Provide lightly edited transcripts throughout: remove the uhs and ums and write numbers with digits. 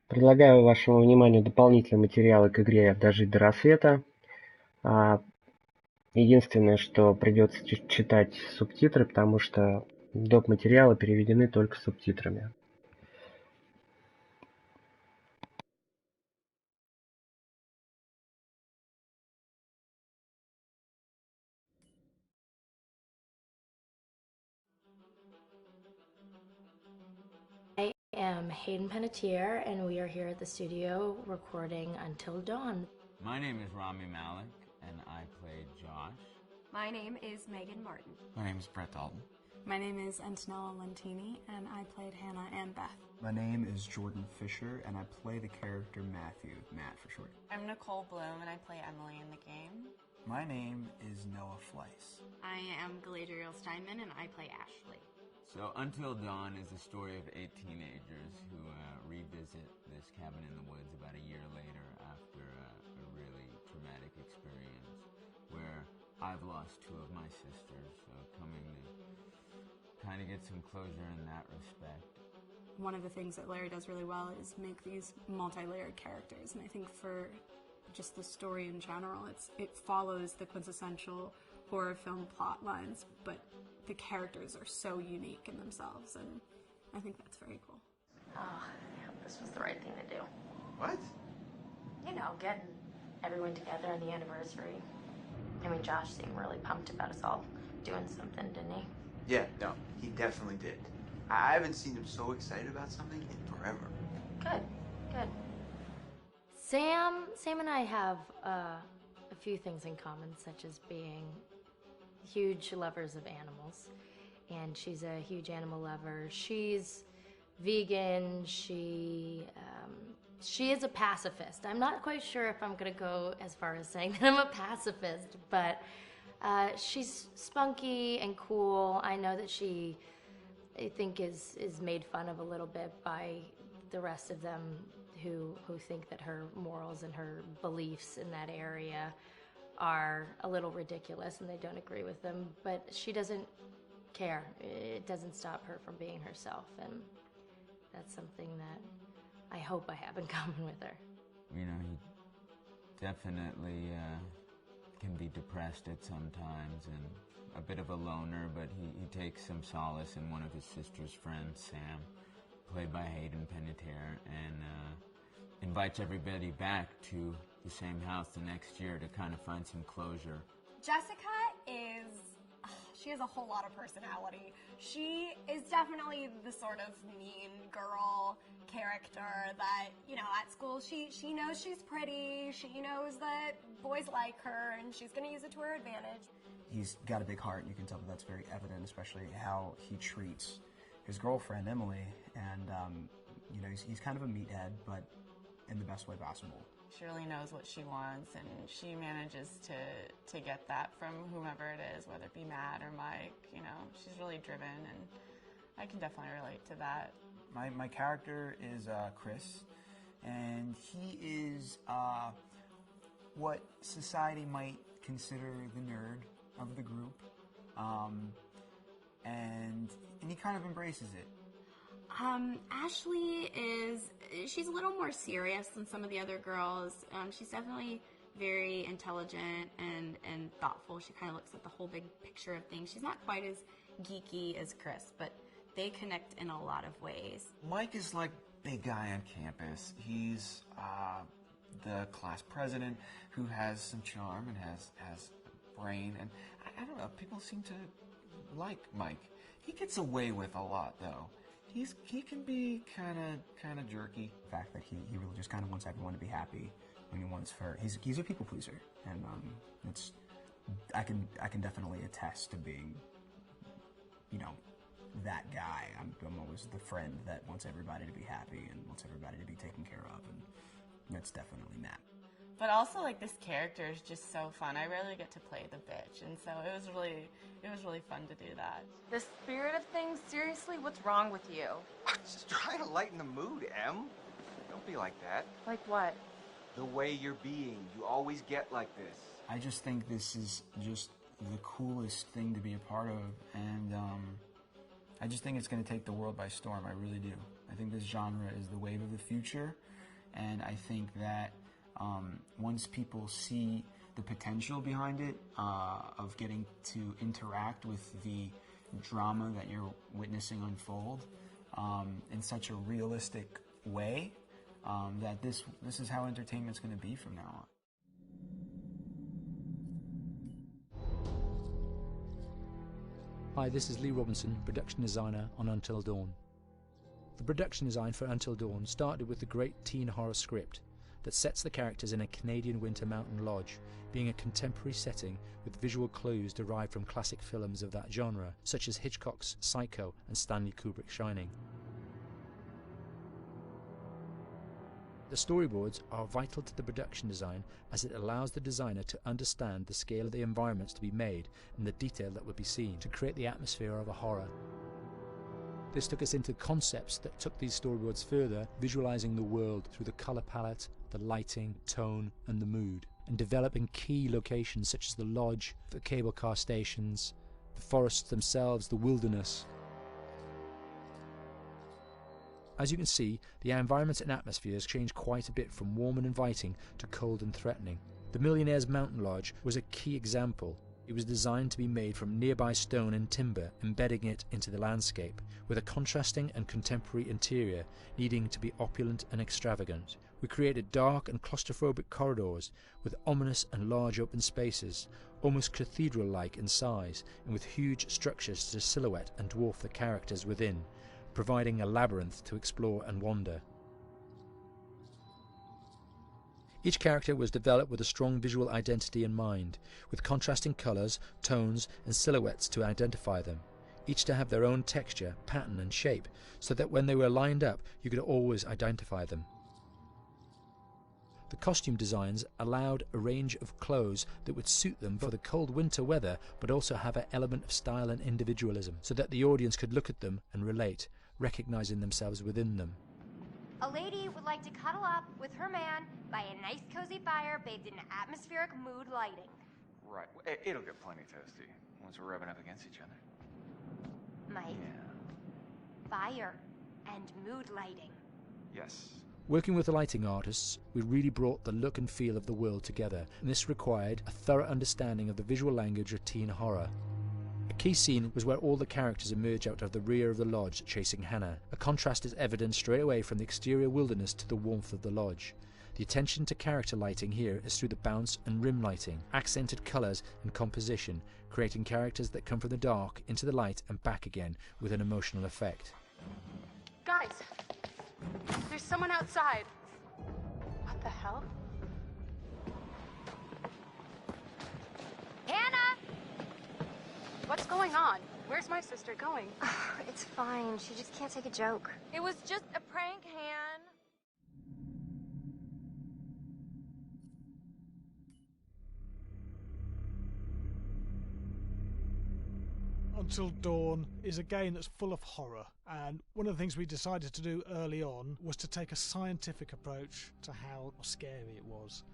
Предлагаю вашему вниманию дополнительные материалы к игре «Дожить до рассвета». А, Единственное, что придется читать субтитры, потому что доп. Материалы переведены только субтитрами. I am Hayden Panettiere, and we are here at the studio recording Until Dawn. My name is Rami Malek, and I play Josh. My name is Megan Martin. My name is Brett Dalton. My name is Antonella Lentini, and I played Hannah and Beth. My name is Jordan Fisher, and I play the character Matthew, Matt for short. I'm Nicole Bloom, and I play Emily in the game. My name is Noah Fleiss. I am Galadriel Steinman, and I play Ashley. So, Until Dawn is the story of 8 teenagers who revisit this cabin in the woods about a year later after a really traumatic experience where I've lost 2 of my sisters, so coming to kind of get some closure in that respect. One of the things that Larry does really well is make these multi-layered characters, and I think for just the story in general, it follows the quintessential horror film plot lines, but the characters are so unique in themselves, and I think that's very cool. Oh, yeah, this was the right thing to do. What? You know, getting everyone together on the anniversary. I mean, Josh seemed really pumped about us all doing something, didn't he? Yeah, no, he definitely did. I haven't seen him so excited about something in forever. Good, good. Sam and I have a few things in common, such as being huge lovers of animals, and she's a huge animal lover. She's vegan. She is a pacifist. I'm not quite sure if I'm gonna go as far as saying that I'm a pacifist, but she's spunky and cool. I know that she, I think, is made fun of a little bit by the rest of them who think that her morals and her beliefs in that area are a little ridiculous and they don't agree with them, but she doesn't care. It doesn't stop her from being herself, and that's something that I hope I have in common with her. You know, he definitely can be depressed at some times and a bit of a loner, but he takes some solace in one of his sister's friends, Sam, played by Hayden Panettiere, and invites everybody back to the same house the next year to kind of find some closure. Jessica she has a whole lot of personality. She is definitely the sort of mean girl character that, you know, at school she knows she's pretty, she knows that boys like her, and she's gonna use it to her advantage. He's got a big heart, and you can tell that that's very evident, especially how he treats his girlfriend, Emily, and, you know, he's kind of a meathead, but in the best way possible. She really knows what she wants, and she manages to get that from whomever it is, whether it be Matt or Mike. You know, she's really driven, and I can definitely relate to that. My character is Chris, and he is what society might consider the nerd of the group, and he kind of embraces it. Ashley she's a little more serious than some of the other girls. She's definitely very intelligent and thoughtful. She kind of looks at the whole big picture of things. She's not quite as geeky as Chris, but they connect in a lot of ways. Mike is like big guy on campus. He's the class president who has some charm and has a brain, and I don't know, people seem to like Mike. He gets away with a lot, though. He can be kind of jerky. The fact that he really just kind of wants everyone to be happy, and he's a people pleaser, and I can definitely attest to being, you know, that guy. I'm always the friend that wants everybody to be happy and wants everybody to be taken care of, and that's definitely Matt. But also, like, this character is just so fun. I rarely get to play the bitch, and so it was really fun to do that. The spirit of things, seriously, what's wrong with you? I'm just trying to lighten the mood, Em. Don't be like that. Like what? The way you're being. You always get like this. I just think this is just the coolest thing to be a part of, and I just think it's going to take the world by storm. I really do. I think this genre is the wave of the future, And I think that once people see the potential behind it, of getting to interact with the drama that you're witnessing unfold in such a realistic way, that this is how entertainment's going to be from now on. Hi, this is Lee Robinson, production designer on Until Dawn. The production design for Until Dawn started with the great teen horror script that sets the characters in a Canadian winter mountain lodge, being a contemporary setting with visual clues derived from classic films of that genre, such as Hitchcock's Psycho and Stanley Kubrick's Shining. The storyboards are vital to the production design, as it allows the designer to understand the scale of the environments to be made and the detail that would be seen to create the atmosphere of a horror. This took us into concepts that took these storyboards further, visualizing the world through the color palette, the lighting, tone and the mood, and developing key locations such as the lodge, the cable car stations, the forests themselves, the wilderness. As you can see, the environments and atmospheres change quite a bit from warm and inviting to cold and threatening. The Millionaire's Mountain Lodge was a key example. It was designed to be made from nearby stone and timber, embedding it into the landscape, with a contrasting and contemporary interior needing to be opulent and extravagant. We created dark and claustrophobic corridors with ominous and large open spaces, almost cathedral-like in size, and with huge structures to silhouette and dwarf the characters within, providing a labyrinth to explore and wander. Each character was developed with a strong visual identity in mind, with contrasting colours, tones and silhouettes to identify them, each to have their own texture, pattern and shape, so that when they were lined up you could always identify them. The costume designs allowed a range of clothes that would suit them for the cold winter weather, but also have an element of style and individualism, so that the audience could look at them and relate, recognizing themselves within them. A lady would like to cuddle up with her man by a nice cozy fire bathed in atmospheric mood lighting. Right. It'll get plenty toasty once we're rubbing up against each other. Mike? Yeah. Fire and mood lighting. Yes. Working with the lighting artists, we really brought the look and feel of the world together, and this required a thorough understanding of the visual language of teen horror. A key scene was where all the characters emerge out of the rear of the lodge chasing Hannah. A contrast is evident straight away from the exterior wilderness to the warmth of the lodge. The attention to character lighting here is through the bounce and rim lighting, accented colours and composition, creating characters that come from the dark into the light and back again with an emotional effect. Guys, there's someone outside. What the hell? Hannah! What's going on? Where's my sister going? It's fine. She just can't take a joke. It was just a prank, Han. Until Dawn is a game that's full of horror, and one of the things we decided to do early on was to take a scientific approach to how scary it was.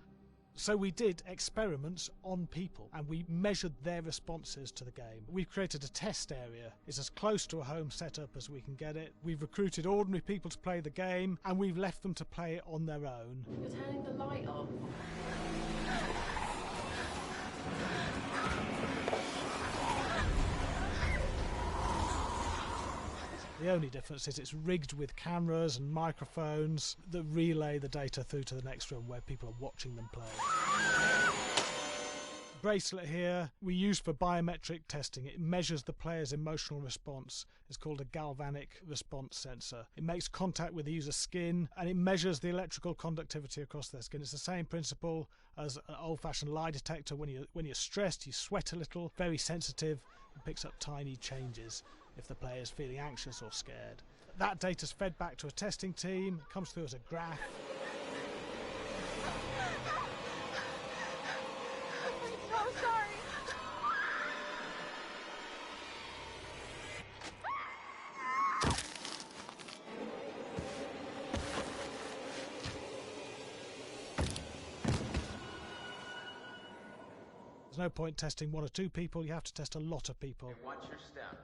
So we did experiments on people and we measured their responses to the game. We've created a test area. It's as close to a home setup as we can get it. We've recruited ordinary people to play the game and we've left them to play it on their own. You're turning the light off. The only difference is it's rigged with cameras and microphones that relay the data through to the next room where people are watching them play. Bracelet here we use for biometric testing. It measures the player's emotional response. It's called a galvanic response sensor. It makes contact with the user's skin and it measures the electrical conductivity across their skin. It's the same principle as an old-fashioned lie detector. When you're stressed, you sweat a little, very sensitive, and picks up tiny changes if the player is feeling anxious or scared. That data's fed back to a testing team, comes through as a graph. I'm so sorry. There's no point testing one or two people, you have to test a lot of people. Hey, watch your step.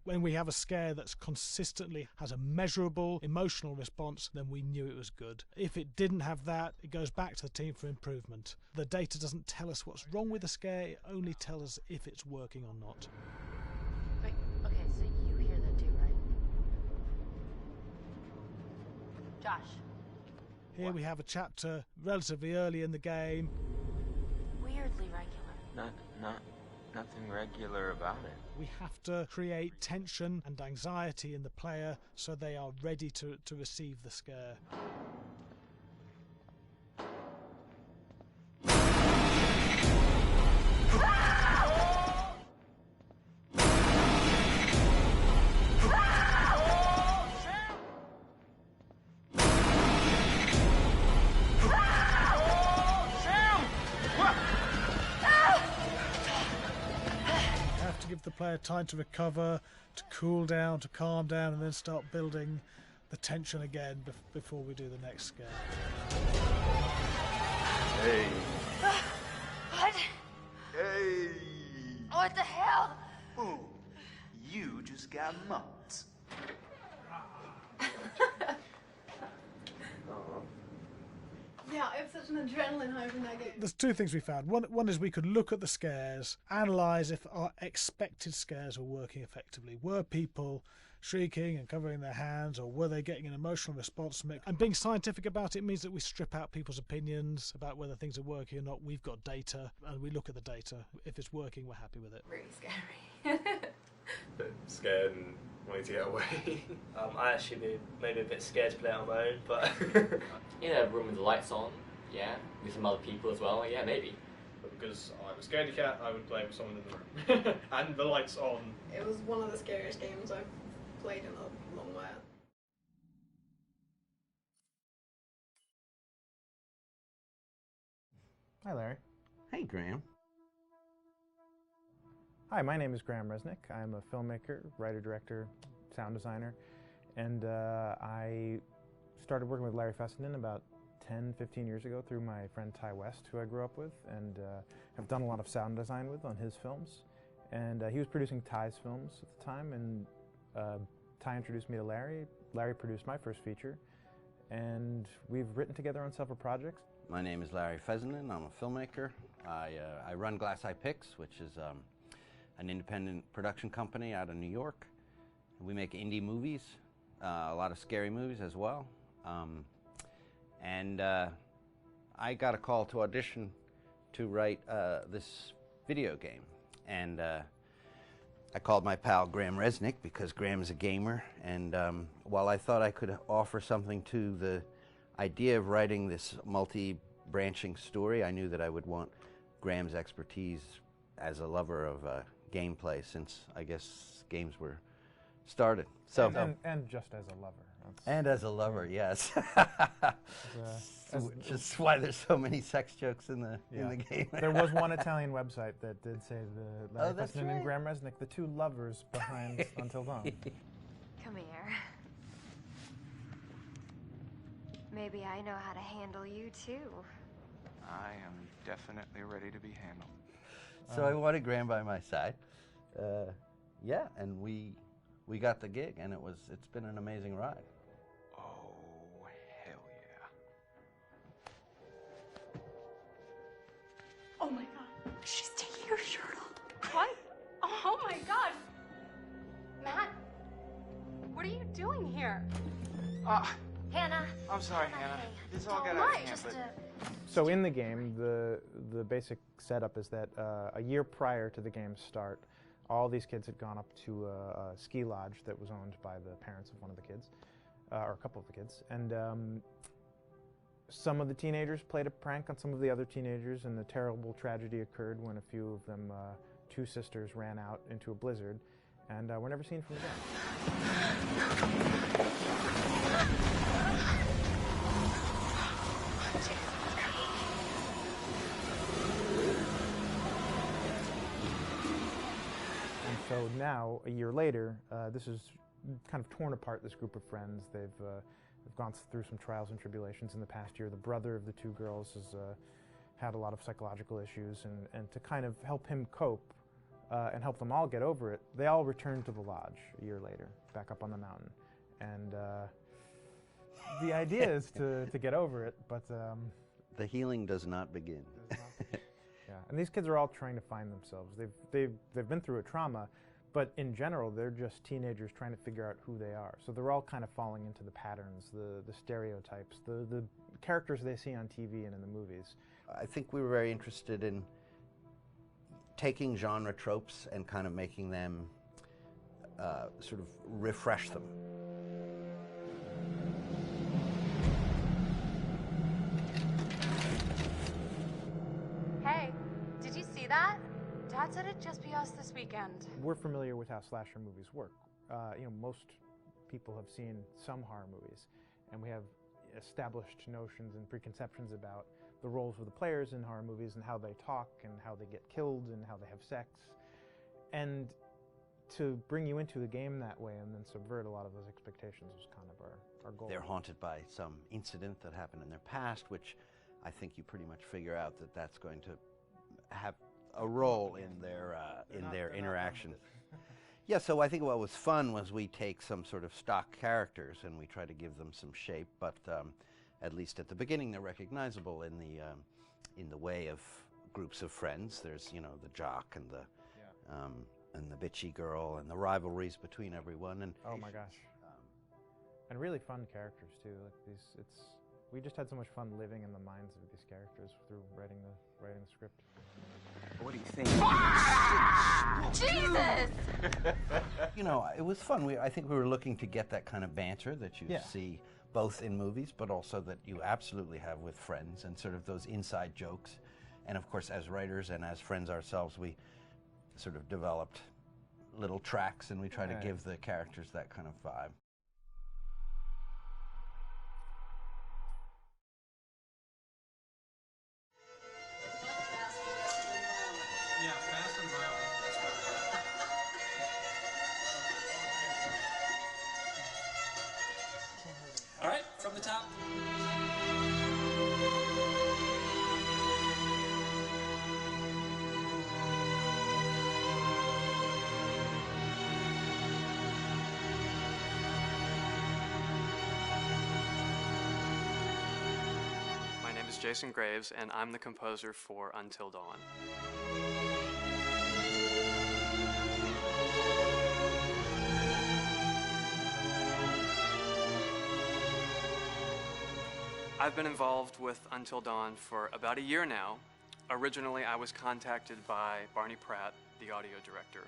When we have a scare that's consistently has a measurable emotional response, then we knew it was good. If it didn't have that, it goes back to the team for improvement. The data doesn't tell us what's wrong with the scare, it only tells us if it's working or not. Wait, okay, so you hear that too, right? Josh. Here we have a chapter relatively early in the game. Weirdly regular. Nothing regular about it. We have to create tension and anxiety in the player so they are ready to receive the scare. Give the player time to recover, to cool down, to calm down, and then start building the tension again before we do the next scare. Hey. What? Hey. What the hell? Ooh, you just got mumps. Yeah, I have such an adrenaline high from that game. There's two things we found. One is we could look at the scares, analyse if our expected scares were working effectively. Were people shrieking and covering their hands, or were they getting an emotional response from it? And being scientific about it means that we strip out people's opinions about whether things are working or not. We've got data, and we look at the data. If it's working, we're happy with it. Really scary. Bit scared and wanting to get away. I actually maybe a bit scared to play on my own, but in a room with the lights on, yeah, with some other people as well, yeah, maybe. But because I'm a scaredy cat, I would play with someone in the room. And the lights on. It was one of the scariest games I've played in a long while. Hi, Larry. Hey, Graham. Hi, my name is Graham Resnick. I'm a filmmaker, writer, director, sound designer, and I started working with Larry Fessenden about 10, 15 years ago through my friend Ty West, who I grew up with, and have done a lot of sound design with on his films. And he was producing Ty's films at the time, and Ty introduced me to Larry. Larry produced my first feature, and we've written together on several projects. My name is Larry Fessenden. I'm a filmmaker. I run Glass Eye Pix, which is an independent production company out of New York. We make indie movies, a lot of scary movies as well. And I got a call to audition to write this video game. And I called my pal Graham Resnick because Graham is a gamer. And while I thought I could offer something to the idea of writing this multi-branching story, I knew that I would want Graham's expertise as a lover of gameplay, since I guess games were started. So and just as a lover. And as a lover, yes. As just why there's so many sex jokes in the game. There was one Italian website that did say the Larry that's Fessenden right. and Graham Resnick, the two lovers behind Until Dawn. Come here. Maybe I know how to handle you too. I am definitely ready to be handled. So I wanted Graham by my side. Yeah, and we got the gig, and it's been an amazing ride. Oh, hell yeah. Oh my god. She's taking her shirt off. What? Oh my god. Matt, what are you doing here? Hannah. I'm sorry, Hannah. This all got Don't out of lie, hand, just but So in the game, the basic setup is that a year prior to the game's start, all these kids had gone up to a ski lodge that was owned by the parents of one of the kids, or a couple of the kids, and some of the teenagers played a prank on some of the other teenagers, and a terrible tragedy occurred when a few of them, two sisters, ran out into a blizzard, and were never seen from again. So now, a year later, this is kind of torn apart, this group of friends. They've gone through some trials and tribulations in the past year. The brother of the two girls has had a lot of psychological issues, and to kind of help him cope, and help them all get over it, they all return to the lodge a year later, back up on the mountain. And the idea is to get over it, but... the healing does not begin. Yeah, and these kids are all trying to find themselves. They've been through a trauma, but in general, they're just teenagers trying to figure out who they are. So they're all kind of falling into the patterns, the stereotypes, the characters they see on TV and in the movies. I think we were very interested in taking genre tropes and kind of making them sort of refresh them. Hey, did you see that? Dad said it'd just be us this weekend. We're familiar with how slasher movies work. Most people have seen some horror movies, and we have established notions and preconceptions about the roles of the players in horror movies and how they talk and how they get killed and how they have sex. And to bring you into the game that way and then subvert a lot of those expectations was kind of our goal. They're haunted by some incident that happened in their past, which I think you pretty much figure out that that's going to have a role in their interaction. Yeah, so I think what was fun was we take some sort of stock characters and we try to give them some shape, but at least at the beginning they're recognizable in the way of groups of friends. There's the jock and the bitchy girl and the rivalries between everyone. And oh my gosh, and really fun characters too. We just had so much fun living in the minds of these characters through writing the script. What do you think? Jesus! It was fun. I think we were looking to get that kind of banter that you see both in movies, but also that you absolutely have with friends and sort of those inside jokes. And of course, as writers and as friends ourselves, we sort of developed little tracks and we try to give the characters that kind of vibe. Yeah, fast and violent. All right, from the top. My name is Jason Graves, and I'm the composer for Until Dawn. I've been involved with Until Dawn for about a year now. Originally, I was contacted by Barney Pratt, the audio director.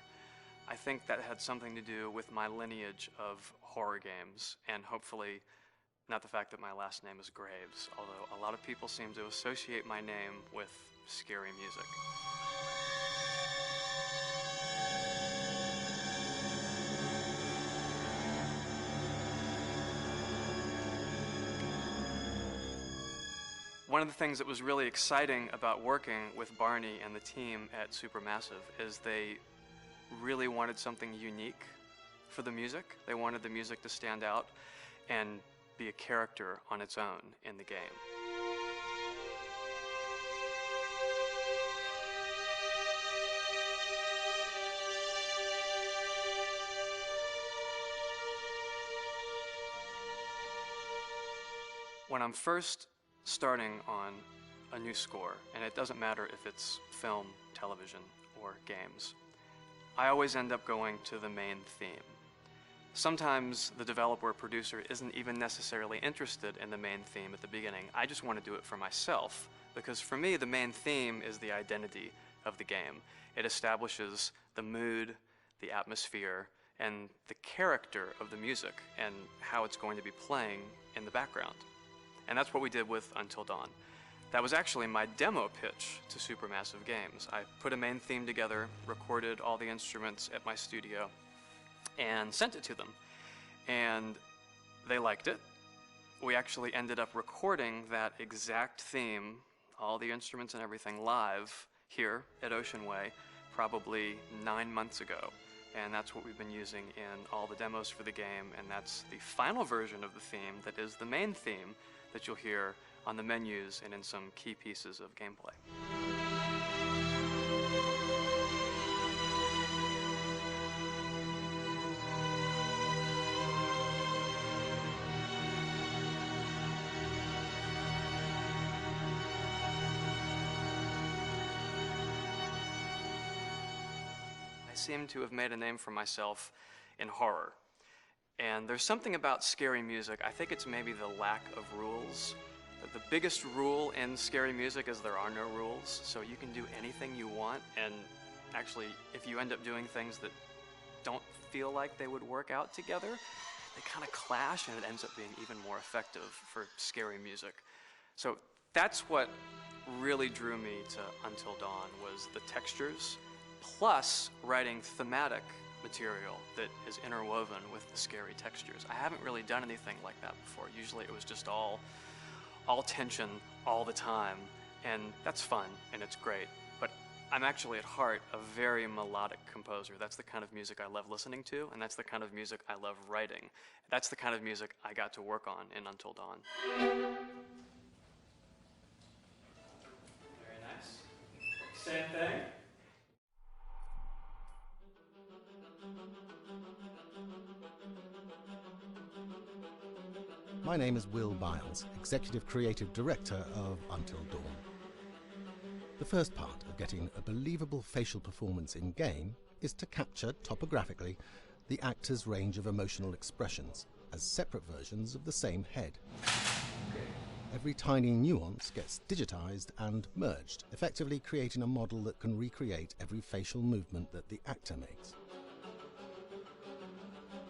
I think that had something to do with my lineage of horror games, and hopefully not the fact that my last name is Graves, although a lot of people seem to associate my name with scary music. One of the things that was really exciting about working with Barney and the team at Supermassive is they really wanted something unique for the music. They wanted the music to stand out and be a character on its own in the game. When I'm first starting on a new score, and it doesn't matter if it's film, television, or games, I always end up going to the main theme. Sometimes the developer or producer isn't even necessarily interested in the main theme at the beginning. I just want to do it for myself, because for me, the main theme is the identity of the game. It establishes the mood, the atmosphere, and the character of the music, and how it's going to be playing in the background. And that's what we did with Until Dawn. That was actually my demo pitch to Supermassive Games. I put a main theme together, recorded all the instruments at my studio, and sent it to them. And they liked it. We actually ended up recording that exact theme, all the instruments and everything, live here at Ocean Way, probably 9 months ago. And that's what we've been using in all the demos for the game, and that's the final version of the theme that is the main theme that you'll hear on the menus and in some key pieces of gameplay. seem to have made a name for myself in horror. And there's something about scary music, I think it's maybe the lack of rules. The biggest rule in scary music is there are no rules, so you can do anything you want, and actually, if you end up doing things that don't feel like they would work out together, they kind of clash, and it ends up being even more effective for scary music. So that's what really drew me to Until Dawn, was the textures, plus writing thematic material that is interwoven with the scary textures. I haven't really done anything like that before. Usually it was just all tension all the time, and that's fun and it's great. But I'm actually at heart a very melodic composer. That's the kind of music I love listening to, and that's the kind of music I love writing. That's the kind of music I got to work on in Until Dawn. Very nice. Same thing. My name is Will Biles, Executive Creative Director of Until Dawn. The first part of getting a believable facial performance in-game is to capture, topographically, the actor's range of emotional expressions as separate versions of the same head. Every tiny nuance gets digitized and merged, effectively creating a model that can recreate every facial movement that the actor makes.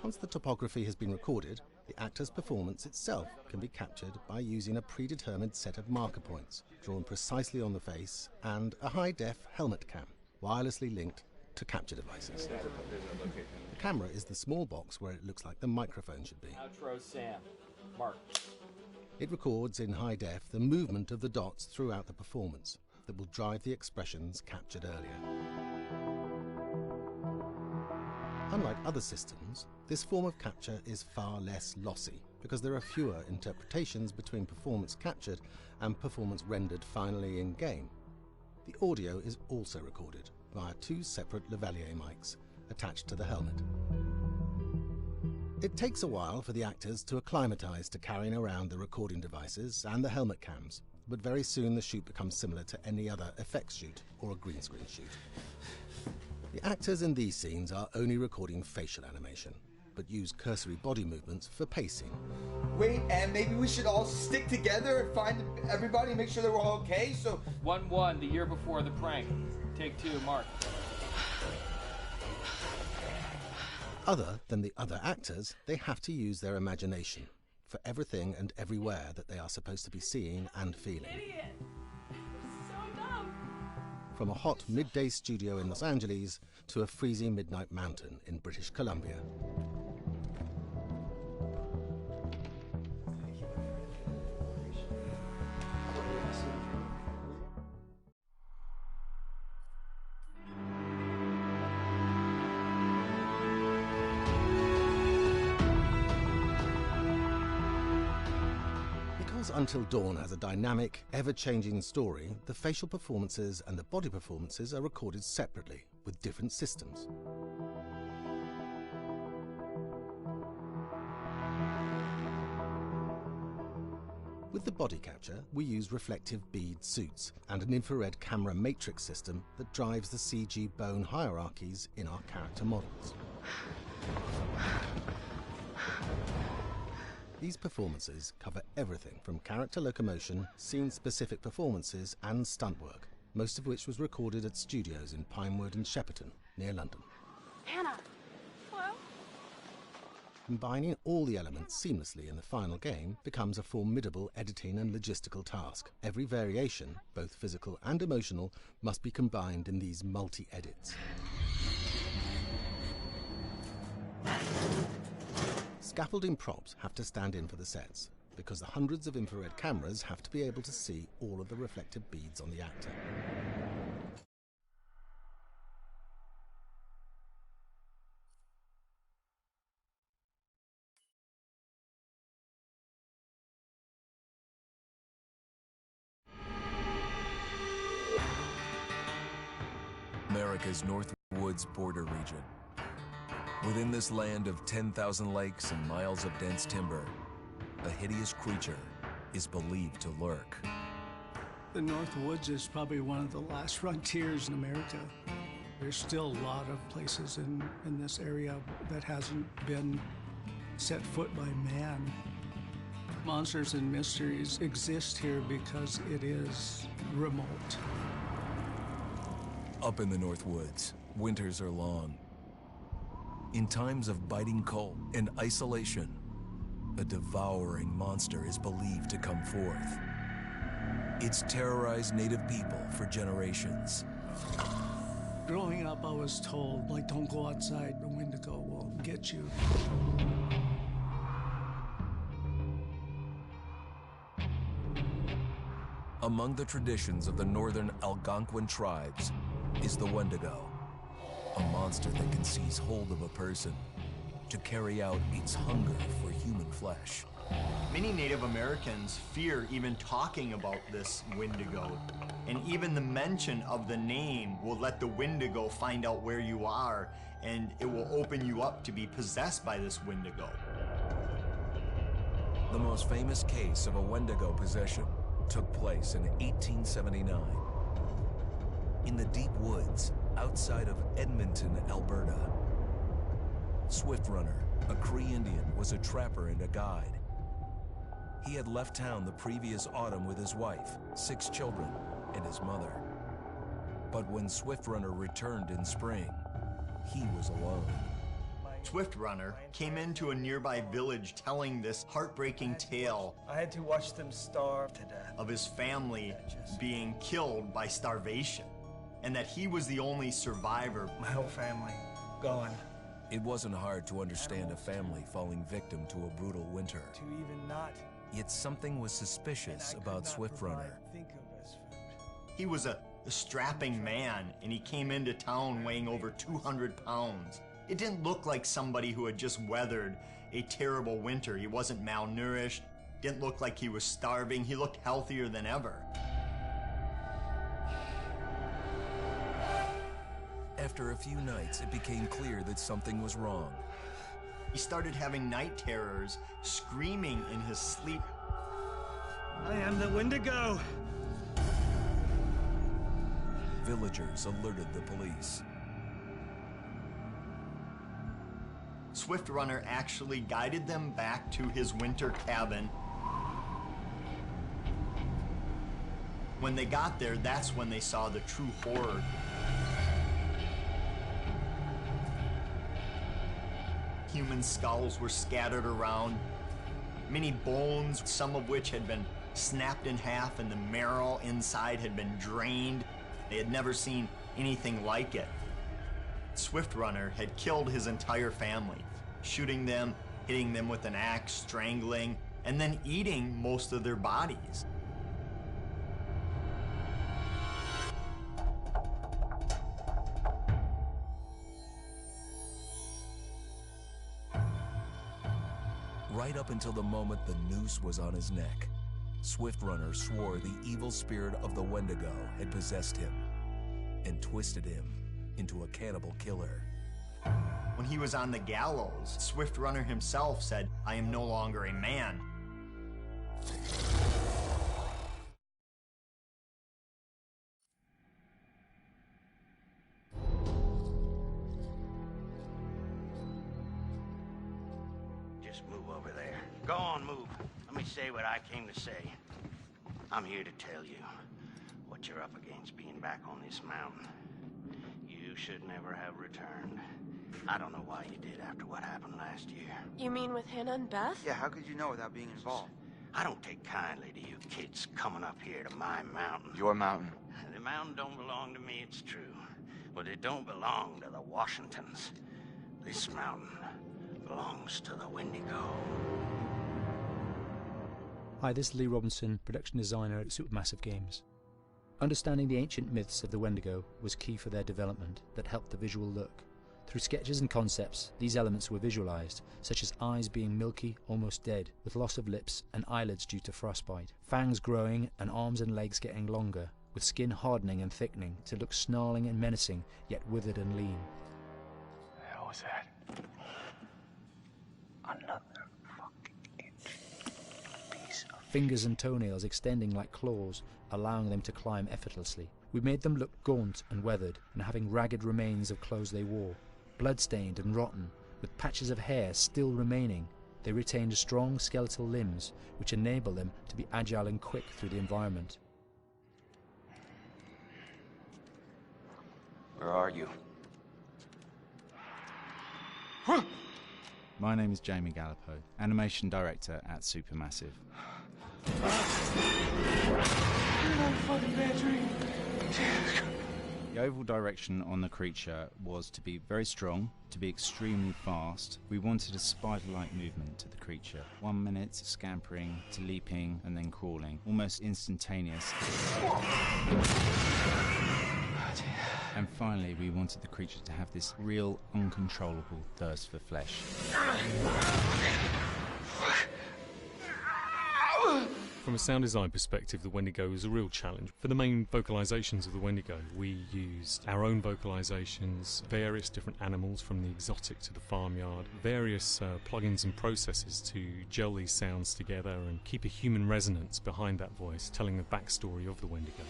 Once the topography has been recorded, the actor's performance itself can be captured by using a predetermined set of marker points, drawn precisely on the face, and a high-def helmet cam, wirelessly linked to capture devices. The camera is the small box where it looks like the microphone should be. Outro Sam. Mark. It records in high def the movement of the dots throughout the performance that will drive the expressions captured earlier. Unlike other systems, this form of capture is far less lossy because there are fewer interpretations between performance captured and performance rendered finally in-game. The audio is also recorded via two separate lavalier mics attached to the helmet. It takes a while for the actors to acclimatize to carrying around the recording devices and the helmet cams, but very soon the shoot becomes similar to any other effects shoot or a green screen shoot. The actors in these scenes are only recording facial animation, but use cursory body movements for pacing. Wait, and maybe we should all stick together and find everybody and make sure that we're all okay, so... 1-1, the year before the prank. Take 2, Mark. Other than the other actors, they have to use their imagination for everything and everywhere that they are supposed to be seeing and feeling. Idiot! So dumb! From a hot midday studio in Los Angeles to a freezing midnight mountain in British Columbia. Because Until Dawn has a dynamic, ever-changing story, the facial performances and the body performances are recorded separately, with different systems. With the body capture, we use reflective bead suits and an infrared camera matrix system that drives the CG bone hierarchies in our character models. These performances cover everything from character locomotion, scene-specific performances and stunt work, most of which was recorded at studios in Pinewood and Shepperton, near London. Hannah! Hello? Combining all the elements seamlessly in the final game becomes a formidable editing and logistical task. Every variation, both physical and emotional, must be combined in these multi-edits. Scaffolding props have to stand in for the sets, because the hundreds of infrared cameras have to be able to see all of the reflective beads on the actor. America's North Woods border region. Within this land of 10,000 lakes and miles of dense timber, a hideous creature is believed to lurk. The North Woods is probably one of the last frontiers in America. There's still a lot of places in this area that hasn't been set foot by man. Monsters and mysteries exist here because it is remote. Up in the North Woods, winters are long. In times of biting cold and isolation, a devouring monster is believed to come forth. It's terrorized native people for generations. Growing up, I was told, like, don't go outside, the Wendigo will get you. Among the traditions of the northern Algonquin tribes is the Wendigo, a monster that can seize hold of a person to carry out its hunger for human flesh. Many Native Americans fear even talking about this Wendigo, and even the mention of the name will let the Wendigo find out where you are, and it will open you up to be possessed by this Wendigo. The most famous case of a Wendigo possession took place in 1879. In the deep woods outside of Edmonton, Alberta. Swift Runner, a Cree Indian, was a trapper and a guide. He had left town the previous autumn with his wife, 6 children, and his mother. But when Swift Runner returned in spring, he was alone. Swift Runner came into a nearby village telling this heartbreaking tale. I had to watch them starve to death. Of his family being killed by starvation, and that he was the only survivor. My whole family gone. It wasn't hard to understand a family falling victim to a brutal winter. To even not. Yet something was suspicious about Swift Runner. He was a strapping man, and he came into town weighing over 200 pounds. It didn't look like somebody who had just weathered a terrible winter. He wasn't malnourished, didn't look like he was starving. He looked healthier than ever. After a few nights, it became clear that something was wrong. He started having night terrors, screaming in his sleep. I am the Wendigo! Villagers alerted the police. Swift Runner actually guided them back to his winter cabin. When they got there, that's when they saw the true horror. Human skulls were scattered around, many bones, some of which had been snapped in half and the marrow inside had been drained. They had never seen anything like it. Swift Runner had killed his entire family, shooting them, hitting them with an axe, strangling, and then eating most of their bodies. Right up until the moment the noose was on his neck, Swift Runner swore the evil spirit of the Wendigo had possessed him and twisted him into a cannibal killer. When he was on the gallows, Swift Runner himself said, "I am no longer a man." Just move over there. Go on, move. Let me say what I came to say. I'm here to tell you what you're up against being back on this mountain. You should never have returned. I don't know why you did after what happened last year. You mean with Hannah and Beth? Yeah, how could you know without being involved? I don't take kindly to you kids coming up here to my mountain. Your mountain. The mountain don't belong to me, it's true. But it don't belong to the Washingtons. This mountain belongs to the Wendigo. Hi, this is Lee Robinson, production designer at Supermassive Games. Understanding the ancient myths of the Wendigo was key for their development that helped the visual look. Through sketches and concepts, these elements were visualized, such as eyes being milky, almost dead, with loss of lips and eyelids due to frostbite, fangs growing and arms and legs getting longer, with skin hardening and thickening to look snarling and menacing, yet withered and lean. What the hell was that? Another fucking piece of... Fingers and toenails extending like claws, allowing them to climb effortlessly. We made them look gaunt and weathered, and having ragged remains of clothes they wore. Blood-stained and rotten, with patches of hair still remaining, they retained strong skeletal limbs, which enable them to be agile and quick through the environment. Where are you? My name is Jamie Gallipo, animation director at Supermassive. The overall direction on the creature was to be very strong, to be extremely fast. We wanted a spider-like movement to the creature. 1 minute scampering to leaping and then crawling, almost instantaneous. And finally, we wanted the creature to have this real, uncontrollable thirst for flesh. From a sound design perspective, the Wendigo is a real challenge. For the main vocalisations of the Wendigo, we used our own vocalisations, various different animals from the exotic to the farmyard, various plugins and processes to gel these sounds together and keep a human resonance behind that voice, telling the backstory of the Wendigo.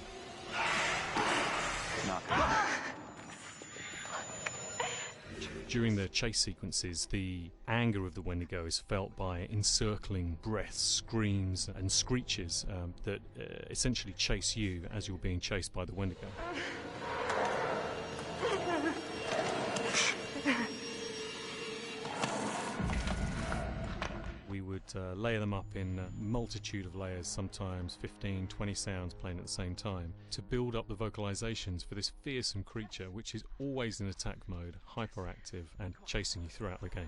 During the chase sequences, the anger of the Wendigo is felt by encircling breaths, screams and screeches that essentially chase you as you're being chased by the Wendigo. We would layer them up in a multitude of layers, sometimes 15, 20 sounds playing at the same time, to build up the vocalizations for this fearsome creature which is always in attack mode, hyperactive and chasing you throughout the game.